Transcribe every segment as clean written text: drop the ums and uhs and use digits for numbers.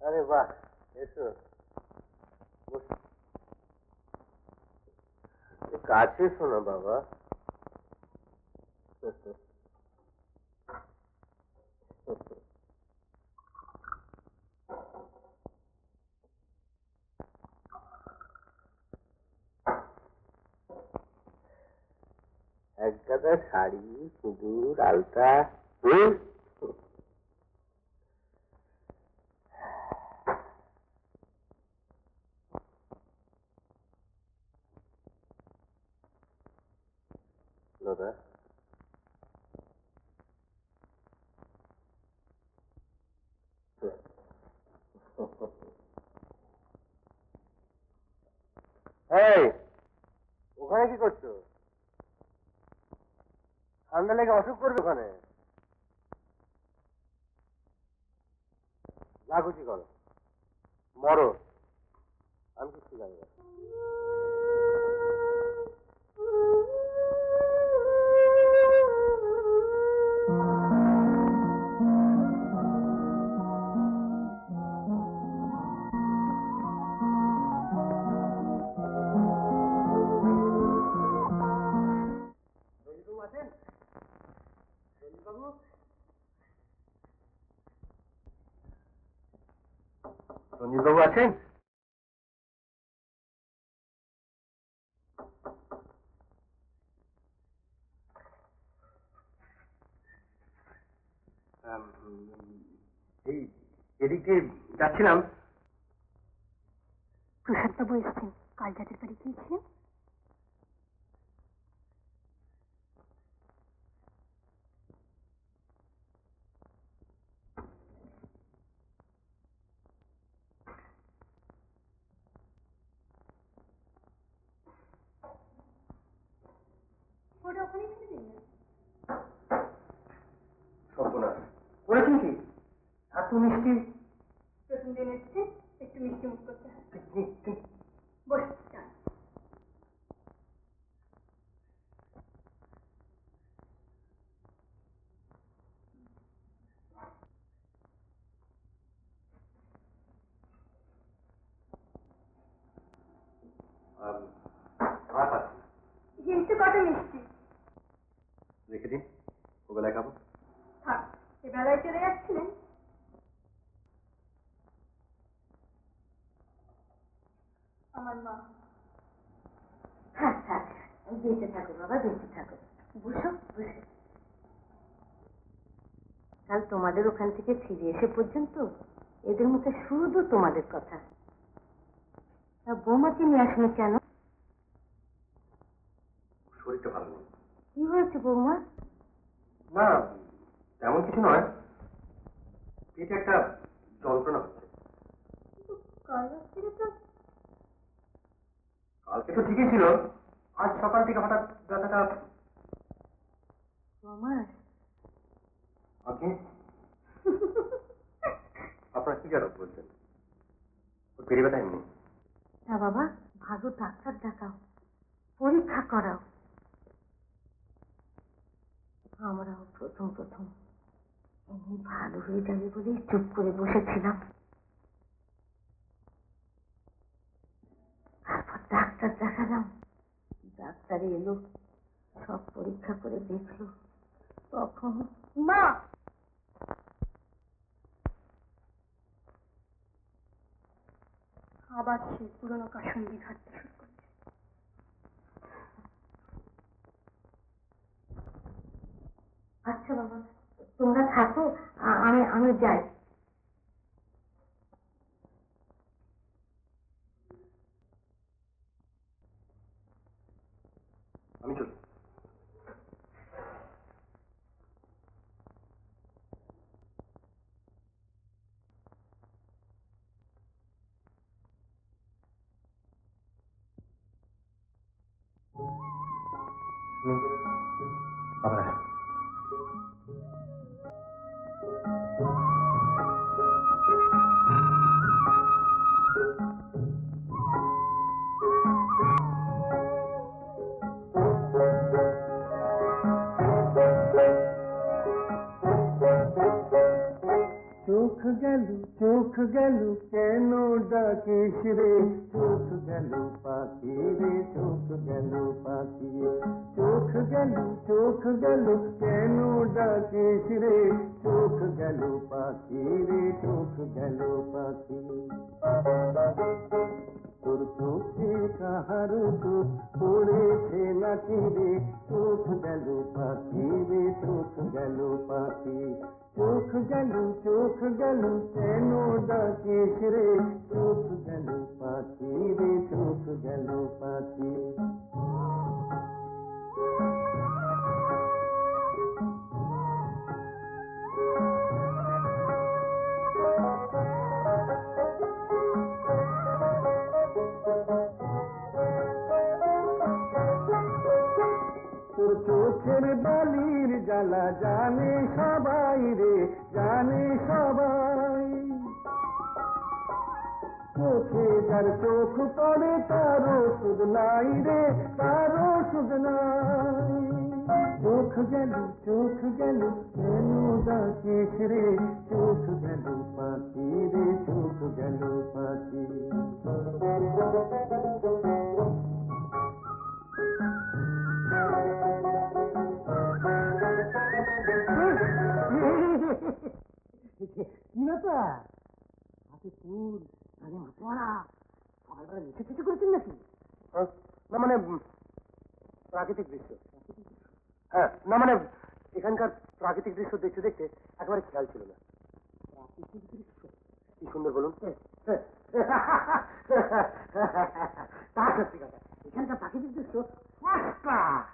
আরে বাহ, এসো কাছে শোনো বাবা। এক গাদা শাড়ি, সিঁদুর, আলতা। দাদা ওখানে কি করছো? ঠান্ডা লেগে অসুখ করবে ওখানে। লাগুচি করো, মরো, আমি কিছু জানি না। রঞ্জিতবাবু আছেন? এই এদিকে যাচ্ছিলাম। প্রসাদবাবু এসছেন, কাল যাদের বাড়ি গিয়েছিলেন। করেছেন কি? এত মিষ্টি। প্রথম দিন এসছে, একটু মিষ্টি মুখ করতে হয়। বসে কিন্তু কত মিষ্টি রেখে দিন, ওবেলায় খাবো। থাক, এ বেলায় চলে যাচ্ছিলেন। আমার মা। থাক থাক, বেঁচে থাকো বাবা, বেঁচে থাকো। বুঝো বুঝে কাল তোমাদের ওখান থেকে ফিরে এসে পর্যন্ত এদের মুখে শুধু তোমাদের কথা। তা বৌমাকে নিয়ে আসনি কেন? শরীরটা ভালো নেই। কি হয়েছে বৌমা? না, তেমন কিছু নয়, পেটে একটা যন্ত্রণা হচ্ছে। কালকে তো ঠিকই ছিল, আজ সকাল থেকে হঠাৎ ব্যথাটা। আপনি আপনার কি কারণ বলছেন? ওর পেটে ব্যথা এমনি। না বাবা, ভালো ডাক্তার দেখাও, পরীক্ষা করাও। আমরাও প্রথম প্রথম এমনি ভালো হয়ে যাবে বলে চুপ করে বসেছিলাম। তারপর ডাক্তার দেখালাম, ডাক্তার এলো, সব পরীক্ষা করে দেখলো, তখন মা আবার সেই পুরনো কাসুন্দি ঘাটতে শুরু করেছে। আচ্ছা বাবা, তোমরা থাকো, আমি আমি যাই। আমি চলি। আবার আসবো। চুপ চোখ গেল কেন ডাকিস রে, চোখ গেল পাখি রে, চোখ গেল পাখি, চোখ গেল কেন ডাকিস রে, চোখ গেল পাখি রে, চোখ গেল পাখি। তোর চোখে কাহার চোখ পড়েছে নাকি রে, চোখ গেল পাখি রে, চোখ গেল পাখি, চোখ গেল কেন ডাকিস রে, চোখ গেল পাখি রে, চোখ গেল পাখি। তোর চোখের বালির জ্বালা জানে সবাই রে, জানে সবাই, চোখে যার চোখ পড়ে তারও সুদ নাই রে, তারও সুদ নাই। চোখ গেল কেন ডাকিস রে, চোখ গেল পাখি রে, চোখ গেল পাখি। কি ব্যাপার, হাতে ফুল, কানে মাথা, সকালবেলা নিচে কিছু করেছেন নাকি? না মানে প্রাকৃতিক দৃশ্য। হ্যাঁ, না মানে এখানকার প্রাকৃতিক দৃশ্য দেখতে দেখতে একেবারে খেয়াল ছিল না। প্রাকৃতিক দৃশ্য কি সুন্দর বলুন। তা সত্যি কথা, এখানকার প্রাকৃতিক দৃশ্য ফার্স্ট ক্লাস।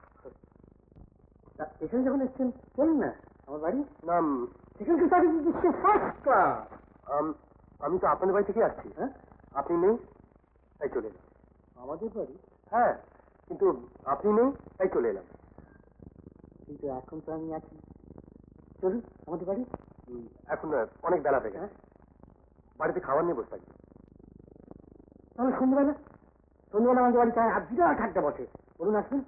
এখানে যখন এসছেন চলুন না আমার বাড়ি। নাম এখানকার প্রাকৃতিক দৃশ্য ফার্স্ট ক্লাস। আমি তো আপনাদের বাড়ি থেকে আসছি। হ্যাঁ, আপনি নেই তাই চলে এলাম। আমাদের বাড়ি? হ্যাঁ, কিন্তু আপনি নেই তাই চলে এলাম। কিন্তু এখন তো আমি আছি, চলুন আমাদের বাড়ি। এখন অনেক বেলা হয়ে গেছে, বাড়িতে খাবার নিয়ে বসে থাকি। তাহলে সন্ধ্যেবেলা আমাদের বাড়িতে আর বিরাট আড্ডা বসে, বলুন আসুন।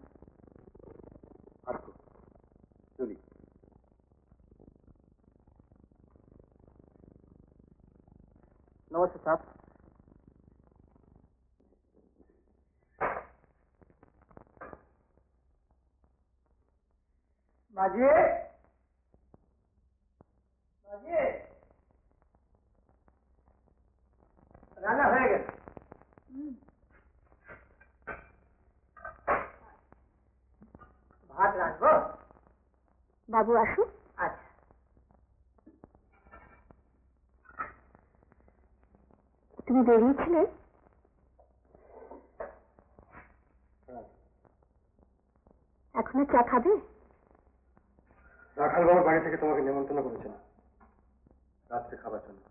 আসবো, চলি। নমস্কার সাহেব। মাঝি, রান্না হয়ে গেছে। ভাত রাখবো? বাবু আসুন। আচ্ছা। তুমি বেরিয়েছিলে? এখন আর চা খাবে? রাখাল বাবুর বাড়ি থেকে তোমাকে নেমন্তন্ন করেছেন রাত্রে খাবার জন্য।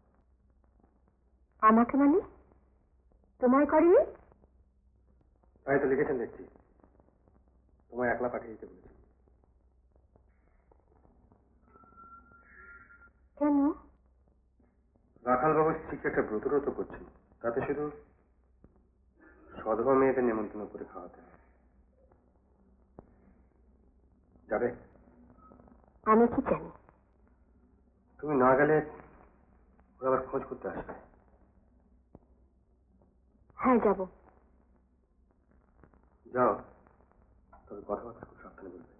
আমাকে মানে? তোমায় করেনি? তাই তো লিখেছেন দেখছি, তোমায় একলা পাঠিয়ে দিতে বলেছেন। কেন? রাখাল বাবুর স্ত্রীকে একটা ব্রতরত করছেন, তাতে শুধু সধবা মেয়েদের নেমন্তন্ন করে খাওয়াতে হয়। যাবে? আমি কি জানি? তুমি না গেলে ওরা আবার খোঁজ করতে আসবে। হ্যাঁ, যাব। যাও, তবে কথাবার্তা খুব সাবধানে বলবে।